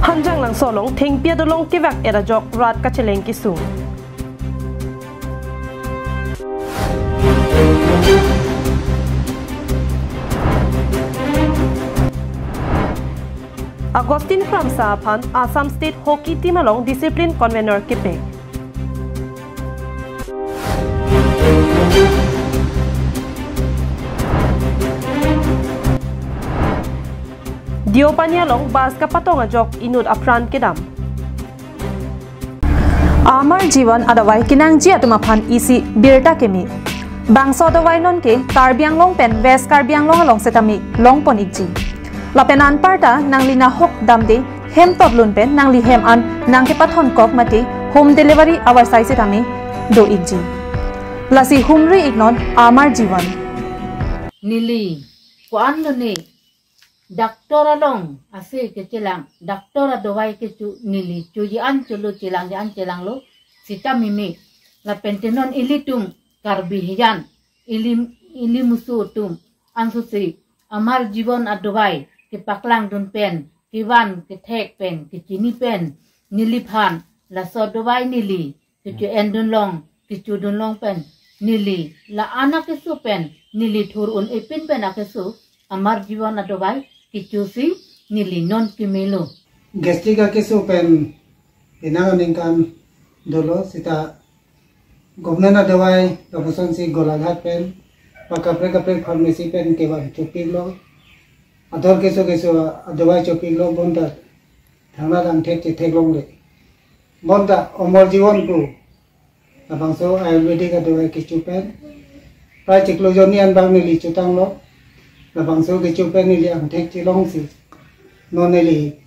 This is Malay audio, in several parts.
Hanjang lang solong ting pia dolong kivak era jok rat kacheleng kisung. Agustin Kramsa Pan Assam State Hockey Team along Discipline Convener Kipeng. Diopanya long bas kapatong ajok inut apran kedam. Amar Jiwan adawai kinang jia tumapan isi birta kemi. Bangso adawai non ke Karbiang long pen West Karbiang long along setami long pon ikji. Lapenan parta nang lina hok damde hem tot lun pen nang li hem an nang ke pathon kok mati home delivery our size setami do ikji. Lasi humri ignon Amar Jiwan. Nili kuan lo ni Doktor along ase ke celang doktor adawai ke cu nili cu an culu celang an celang lo sita mimi la pentenon ilitung karbihian ili musu tum ansusi Amar Jiwan adawai ke paklang dun pen kiwan ke tek pen ke cini pen nili phan la so adawai nili ke cu endun long ke cu dun long pen nili la anak ke su pen nili thur un epin pen akesu Amar Jiwan adawai kicusi nili non kimelo. Gastrica keso pen inangan dolo sita gomna dawai kapuson si golaghat pen pakapre pharmacy pen kewa chopik lo ador keso dawai chopik lo bonda thangna dang thek long le bonda Amar Jiwan ko abangso ayurvedic dawai kichu pen prai chiklo jonian bang nili chutang lo Labangso kicu pen nili ang tek cilong si non nili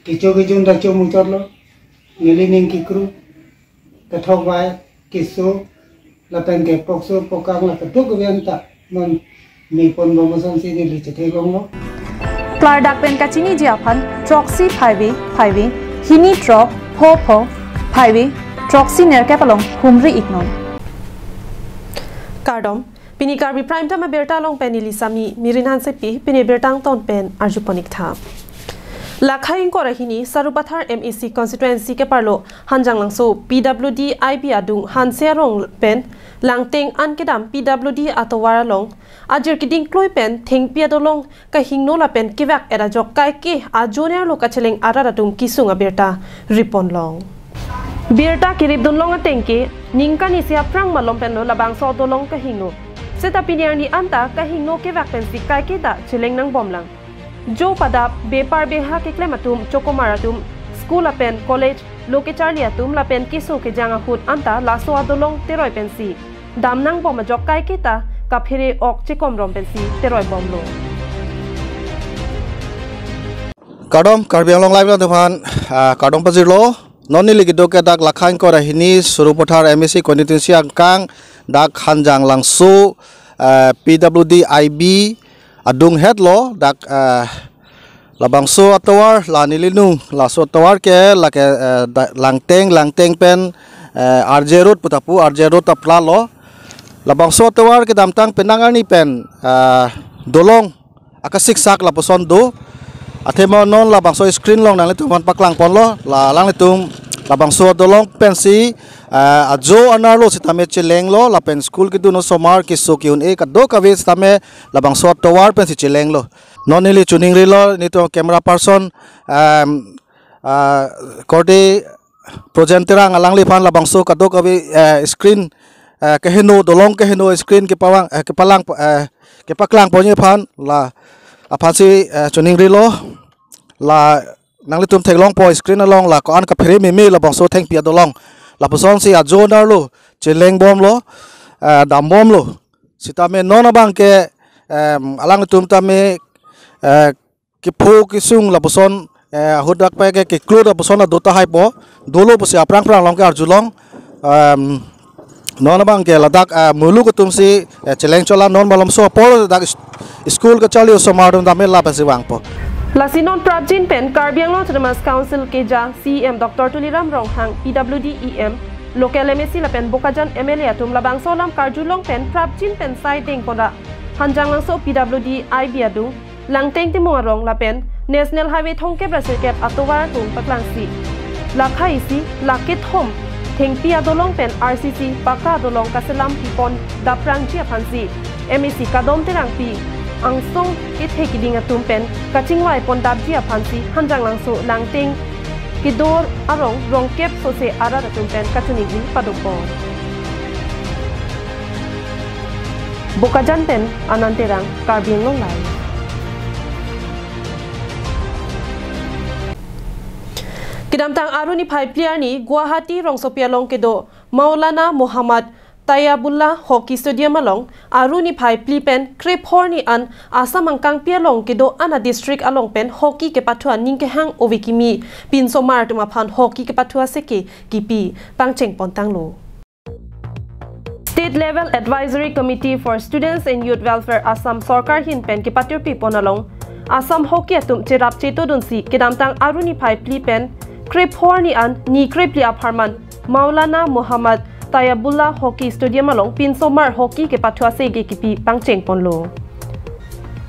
kicu da cu muncor lo nili ning kikru kathok wai kisu lapen ke pokso pokang la katuk wian ta non mi pon bomosan si nili cete long lo Plardak pen kacini jiapan troxy 5 hini drop pho 5 troxy nerkapalong humri ignon. Kardom Pini Karbi Prime Time Berta long penili sami mirinhan sepi pini bertang ton pen arjuponik tha. Lakhaing korahini Sarupathar MEC constituency ke parlo hanjang langso PWD IB adung hanserong pen langteng an kedam PWD atowara long ajir kiding kloi pen theng pia dolong ka hingno la pen kivak era jok kai ke a junior lo kacheleng araradum kisunga berta ripon long. Berta kirib dun long atengke ningkani sia prang malom pen lo labang so dolong ka hingno. Seta piniang ni anta kahing no ke vacancy kai kita chileng nang bomlang. Jo padap bepar beha ke klematum chokomaratum school apen college loke charli atum lapen kiso ke janga hut anta laso adolong teroi pensi. Dam nang bom jok kai kita kaphire ok chikom rom pensi teroi bomlo. Kadom Karbiang long live depan kadom pajirlo noni ligi doke dak lakhain ko rahini Surupathar MEC constituency angkang dak hanjang langsu PWD IB adung headlo dak labangso atawar la nilinung laso atawar ke lake langteng pen RJ road putapu RJ road apla lo labangso atawar ke damtang penangani pen dolong akasik sak laposon do athema non labangso screen long nang letung paklang pon lo la lang letung labangso dolong pensi ajo anarlo sitame chileng lo lapen school kitu no somar kisu kiun e kado kawe sitame labangso towar pensi chileng lo nonili tuning rilo nito camera person korde projector ngalang lipan labangso kado kawe screen keheno dolong keheno screen ke pawang ke palang ke paklang ponye phan la apansi tuning rilo la nang litum theklong po screen along la ko an ka phre mi la bangso theng pia dolong la poson si ajo nar lo cheleng bom lo dam bom lo sitame non bang ke alang litum tame ki pho ki sung la poson hodak pa ke klo la poson dota hai po dolo posi aprang long ke arjulong non bang ke ladak mulu ko tum si cheleng chola non balom so pol dak school ka chali somarum dame la pasi wang po Lasinon Prabjin Pen Karbiang Autonomous Council Keja CM Dr. Tuliram Ronghang PWD EM Local MEC Lapen Bokajan MLA Atum Labang Solam Karjulong Pen Prabjin Pen Sai Ding Pora hanjang langso PWD IBADU langteng timorong lapen National Highway thongke brasirkep atowar tung paklangsi lakhai si lakit hom thengpi adolong pen RCC paka adolong kaselam pipon daprang chia phansi MEC kadom terang pi angsong ithekiding atum pen kachingwai pon dabjia phansi hanjang langso langteng kidor arong rongkep sose ara atum pen kachunigi padokpo Bokajan pen ananterang Karbiang Long Lai Kidamtang aruni phai player ni Guwahati Rongsopia long kedo Maulana Muhammad Tayyabullah Hockey Stadium along aruni phai plipen Crep Horni an Assam angkang pia long kedo ana district along pen hockey ke pathua ningke hang ovikimi pinsomar tuma phan hockey ke pathua seke kipi pangcheng pontang lo State Level Advisory Committee for Students and Youth Welfare Assam Sarkar hin pen ke patur pi ponalong Assam hockey atum cherap cheto dunsi kedamtang aruni phai pli pen Crep Horni an ni Crep li aparman Maulana Muhammad Tayyabullah Hockey Stadium along pinsomar hockey ke pathua sege kipi pangcheng ponlo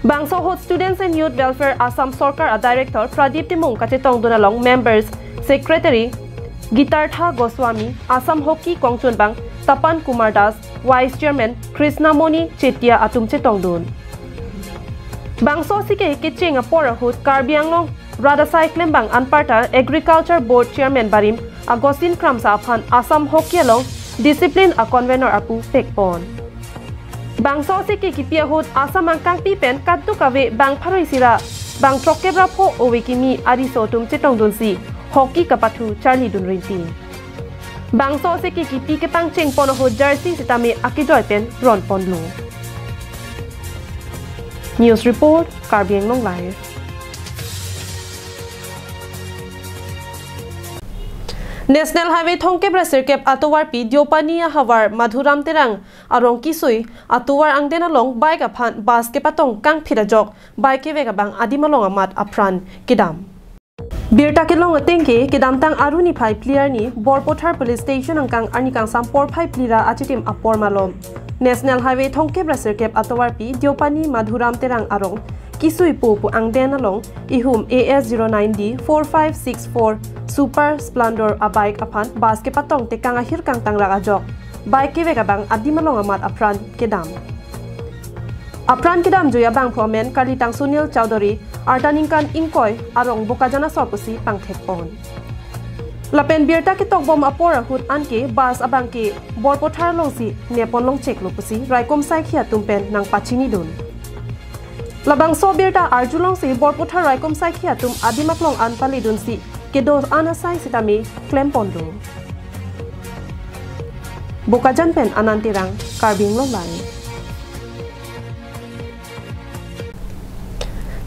Bangso Hot Students and Youth Welfare Assam Sarkar a Director Pradeep Timung kachetong dunalong members Secretary Gitartha Goswami Assam Hockey Kongchun Bang Tapan Kumar Das, Vice Chairman Krishnamoni Chetia atum chetong dun. Bangso sike kiching a porahut Karbiang Long Rada Cycling Bang Anparta Agriculture Board Chairman Barim Agustin Kramsa aphan Assam Hockey Long Discipline a Convener apu pekpon. Bangso sike kipia hut Assam angkang pipen kaddu kave bang pharoi sira bang trokkebra pho owekimi ariso tum chetong dun si hockey kapathu Charlie dun rinti. Bangso se ki kipi ke pangcheng pono ho jersey sitame akijoy pen ron ponlo News Report Karbiang Long Live National Highway thongke brasirkep atowar pi diopania hawar madhuram terang arong kisui atowar angdena long bike aphan bus ke patong kang phirajok bike ke vega bang adimalong amat apran kidam Birta kelong atengke kedamtang aruni phai player ni Borpothar Police Station angkang arnikang sampor phai plira achitim apor malom National Highway thongke brasirkep atowar pi diopani madhuram terang arong kisui pu angden along ihum AS09D 4564 Super Splendor a bike aphan baske patong te kang ahir kang tang ragajok bike ke vega bang adimalong amat apran kedam joya bang phomen Kalitang Sunil Chowdhury Artaningkan Ingkoy arong Bokajana sorpusi pangthekpon Lapen birta ke tokbom apora hut anke bas abangke Borpothar longsi nepon long chek lopusi raikom sai khia tumpen nang pachini dun Labang so birta arjulong si Borpothar raikom sai khia tum adimaklong anpali dun si kedos ana sai sitami klempon do Bokajan pen anantirang Karbiang Long Lai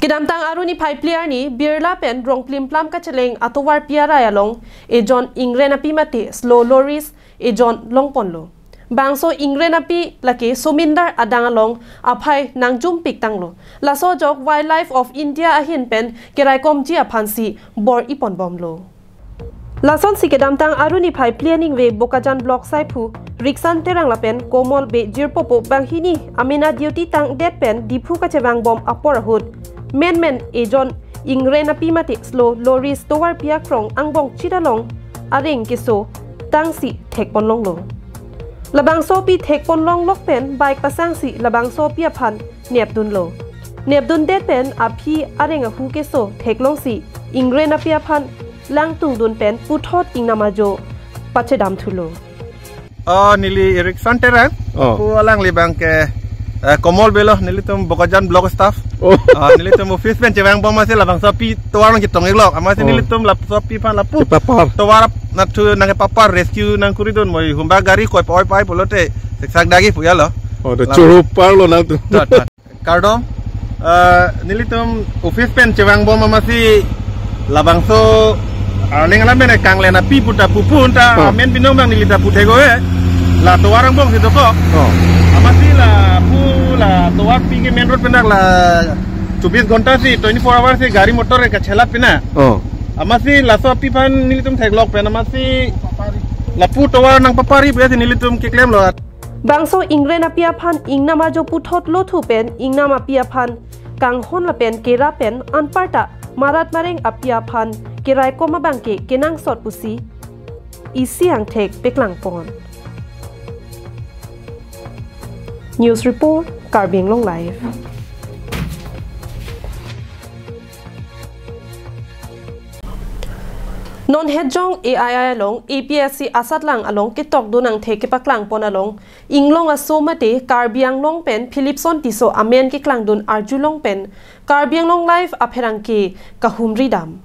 Kidamtang aruni phai player ni birla pen rong plim plam ka cheleng atowar piara yalong ejon ingrena pi mate slow lorries ejon longponlo bangso ingrena pi lake somindar adang along aphai nangjum pik tanglo laso jok Wildlife of India ahin pen keraikom ji aphansi bor ipon bomlo Lason si kedamtang aruni phai planning we Bokajan block saipu Riksan terang lapen komol be jirpopo banghini amina duty tang dead pen diphu ka chewang bom aporahut men ejon ingrena pi mate slow lorries towar pia krong angbong chidalong areng kiso tangsi thekpon longlo labang so pi thekpon long lok pen bike pasang si labang so pi aphan nepdun lo nepdun dead pen aphi areng hu keso theklong si ingrena pi aphan langtung dun pen puthot ingnamajo pachedam thulo nili Riksan terang pu alang libang ke komol belo nili tum Bokajan block staff nili tum office pen cewang bom masih labang sapi tuarang kitong iglok masih nili tum lap sapi pan lapu tuar natu nang papar rescue nang kuridon moi humba gari koi poi pai polote seksak dagi puya lo de churupar lo nang tu kardom nili tum office pen cewang bom masih labang so Arling alam mana kang lena pi puta pupun ta men binong bang nilita putego la tuarang bong situ kok amasi la pu la tuar pingi main road penak la 24 घंटा si 24 hours si gari motor ka chela pina amasi la so pi pan nilitum theglok pen amasi la pu tuar nang papari pe nilitum ke claim lo bangso ingren apia phan ingnama jo puthot lothu pen ingnama apia phan kanghon la pen kera pen anparta marat mareng apia phan kerai koma bangke kenang sot pusi isi ang thek peklang pon News Report Carbie Anglong Live Non hejong AII along APSC asatlang along kitok dunang theke paklang pon along inglong asomate Carbie Anglong pen Philipson tiso amen ki klang dun arjulong pen Carbie Anglong Live apherangke kahumri dam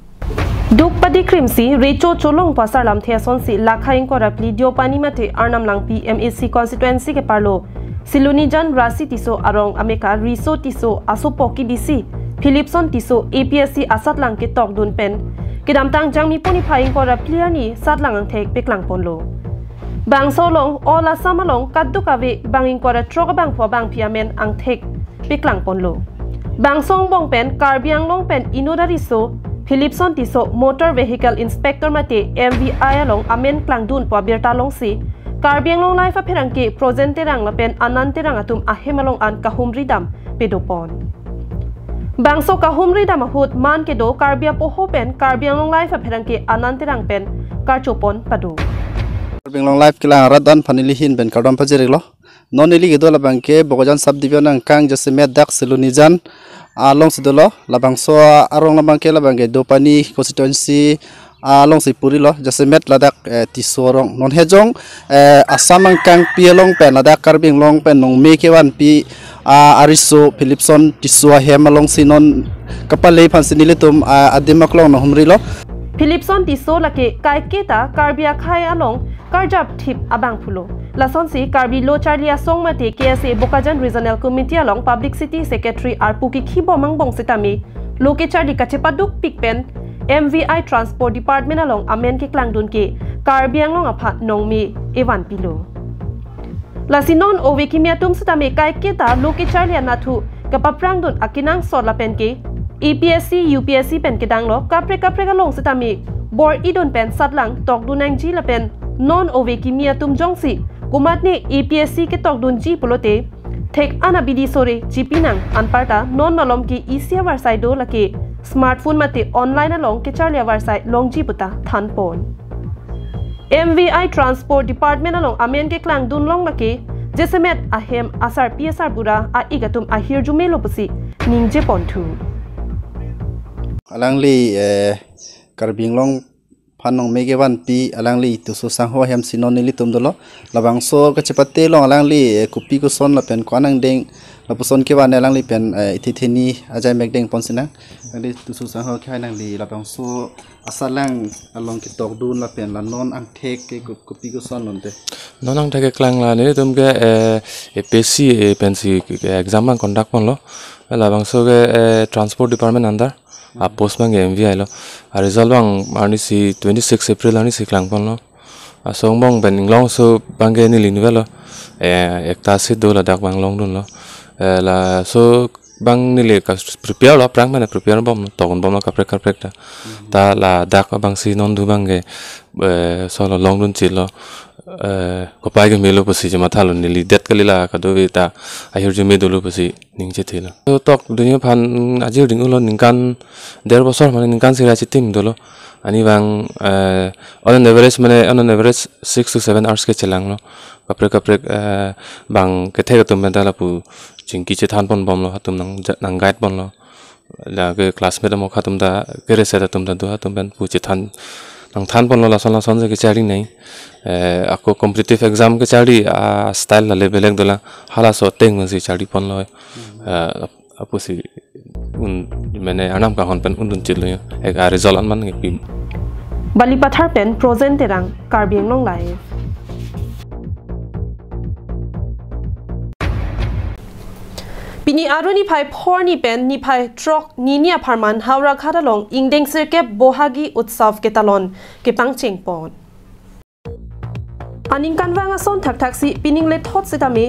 Duk padi krimsi recho cholong pasar lam theson si lakhaing kora plidio pani mate arnam lang PMAC constituency ke parlo Silunijan Rasi tiso arong Amerika Riso tiso asopoki bisi Philipson tiso APSC asatlang kitok dun pen Kidamtang jangmi puni phaing kora clear ni satlang ang thek peklang ponlo bang solong ola samalong kaddu kawe banging kora troga bang phwa bang phiamen ang thek peklang ponlo bang song bong pen Carbie Anglong pen inodari so Philipson tiso motor vehicle inspector mate MVI along amen klang dun pwa birta long si Carbie Anglong Live apherangke projente rang la pen anante rang atum ahemalong an kahumri dam pedopon Bangso kahumri damahut man ke do Carbia poho pen Carbie Anglong Live apherangke anantirang pen karchopon padu Carbie Anglong Live kila radan panilihin ben kadam pajiriglo nonili gedo labangke bogojan subdivision ang kang jasime dak selunijan along sidolo labangso arong labangke labangke dopani constituency along sipuri lo jasemet ladak tisorong non hejong asamang kang pielong pen ladak Carbie Anglong pen nong mekewan pi Ariso Philipson tisua hemalong sinon kapale phansinilitum adimaklong no humrilo Philipson tiso lake kaiketa Carbia khai along karjap thip abang phulo lason si Carbie lo charlia song mate KSA Bokajan Regional Committee along Publicity Secretary Arpuki khibo mangbong sitami loke charli kachepaduk pikpen MVI Transport Department along amen ke klangdun ke Carbie Anglong apha nongmi ewan pilo Lasinon owe kimia tum sitame kaiketa loke charlia nathu kapaprang dun akinang sorla pen ke APSC UPSC pen kedang lo kapre kalong sitame bor idon pen satlang tok dunang ji la pen non owe kimia tum jongsi kumatne APSC ke tok dun ji polote thek anabidi sore jipinang anparta non malom ki isia warsai do lake smartphone mate online along ke charlia warsai longji puta thanpon MVI Transport Department along amen ke klang dun long lake jesemet ahem asar PSR bura a igatum ahir jumelo pusi ningje pontu alangli Carbie Anglong phanong megewan pi alangli tusu sangho hem sinonili tumdolo labangso kachepate long alangli kupi ko son la pen kwanang deng lapuson ke wan alangli pen ithithini ajai megdeng ponsina ali tusu sangho khai nangli labangso asalang along ki tok dun la pen la non ang thek ke kupi ko son lonte non ang thek klang la ne tum ke APSC pensi exam ang conduct pon lo labangso ke transport department under a postman ge MVI lo a result bang marni si 26 April ani si klang pon lo a song bong ben inglong so bangge ni linwelo ekta si do la dak bang long dun lo la so bang ni le ka prepare lo prang mane prepare bom togon bom ka prek ta la dak bang si non du bangge so lo long dun chi lo ko pai ge melo pasi je matha lo ni li det kalila ka do ta ahir je me do lo pasi ning je thila so tok dunia phan aji ring ulo ningkan der bosor mane ningkan sira chitim do lo ani bang on average 6 to 7 hours ke chelang lo kaprek bang ke thega tum menta la pu chingki che than pon bom lo hatum nang guide bon lo la ke classmate mo khatum da kere se da tum da do hatum ben pu che than nang than pon lo la son je ke chari nei ako competitive exam ke chari style la level ek dola hala so teng si chari pon lo apu si un mene anam ka hon pen undun chil lo ek result an man ke pi Balipathar pen present terang Carbie Anglong Live Pini aruni phai phor ni pen ni phai truck ni nia pharman haura khadalong ingdeng sirke bohagi utsav ke talon ke pangcheng pon aning kanwanga son thak si pining le thot setame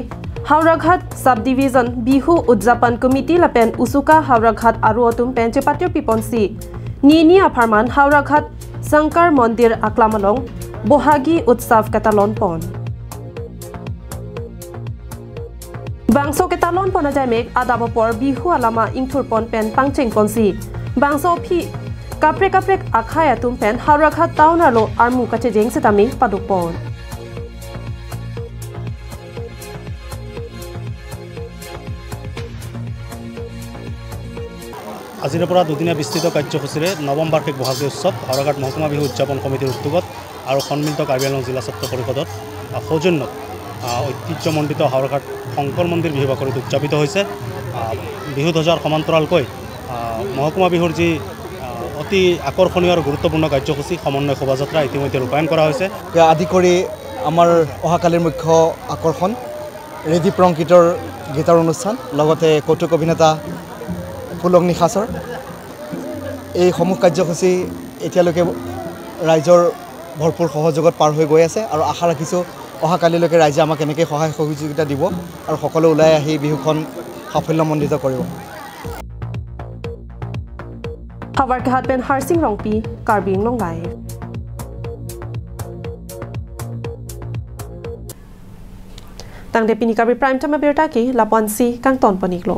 Hauraghat subdivision bihu udjapan committee la pen usuka Hauraghat aru otum pen chepatyo piponsi ni nia pharman Hauraghat Sankar Mandir aklamalong bohagi utsav katalon pon างโซเกตาลอนปนใจเมกอาดาบปอร์บีหัวลามาอิงทุรปอนเป็นปังเจงปอนซีบางโซพี่กับเรกอาคายตุมเป็นฮารักฮัตตาวนาโลอาร์มูกัจเจงเซตามิปาดุปอนআজিৰ পৰা দুদিনীয়া বিস্তৃত কাৰ্যসূচীৰে নৱম বাৰ্ষিক বহাগী উৎসৱ হাওৰাঘাট মহকুমা বিহু উদযাপন সমিতিৰ উদ্যোগত আৰু সন্মিলিত কাৰ্বি আংলং জিলা ছাত্ৰ পৰিষদত সৌজন্যত ঐতিহ্যমণ্ডিত হাওৰাঘাট শংকৰ মন্দিৰ বিহু বাকৰিত উদযাপিত হৈছে। বিহু ধ্বজাৰ সমান্তৰালকৈ মহকুমা বিহুৰ যি অতি আকৰ্ষণীয় আৰু গুৰুত্বপূৰ্ণ কাৰ্যসূচী সমন্বয় শোভাযাত্ৰা ইতিমধ্যে ৰূপায়ণ কৰা হৈছে। আদি কৰি আমাৰ অহাকালিৰ মুখ্য আকৰ্ষণ ৰেডি প্ৰংকিতৰ গীতৰ অনুষ্ঠান লগতে কৌতুক অভিনেতা ফুলক নিশাচৰ এই সমূহ কাৰ্যসূচী এতিয়ালৈকে ৰাইজৰ ভৰপূৰ সহযোগত পাৰ হৈ গৈ আছে আৰু আশা ৰাখিছোঁ অহাকালিলৈকে ৰাইজে আমাক এনেকৈ সহায় সহযোগিতা দিব আৰু সকলো ওলাই আহি বিহুখন সাফল্যমণ্ডিত কৰিব। খবৰ কে হাতবেন হাৰসিং ৰংপি কাৰ্বি আংলং লাইভ। তাংদে পিনি কাৰ্বি প্ৰাইম টাইম বেৰটা কি লাপনসি কাং তন পনিকলো।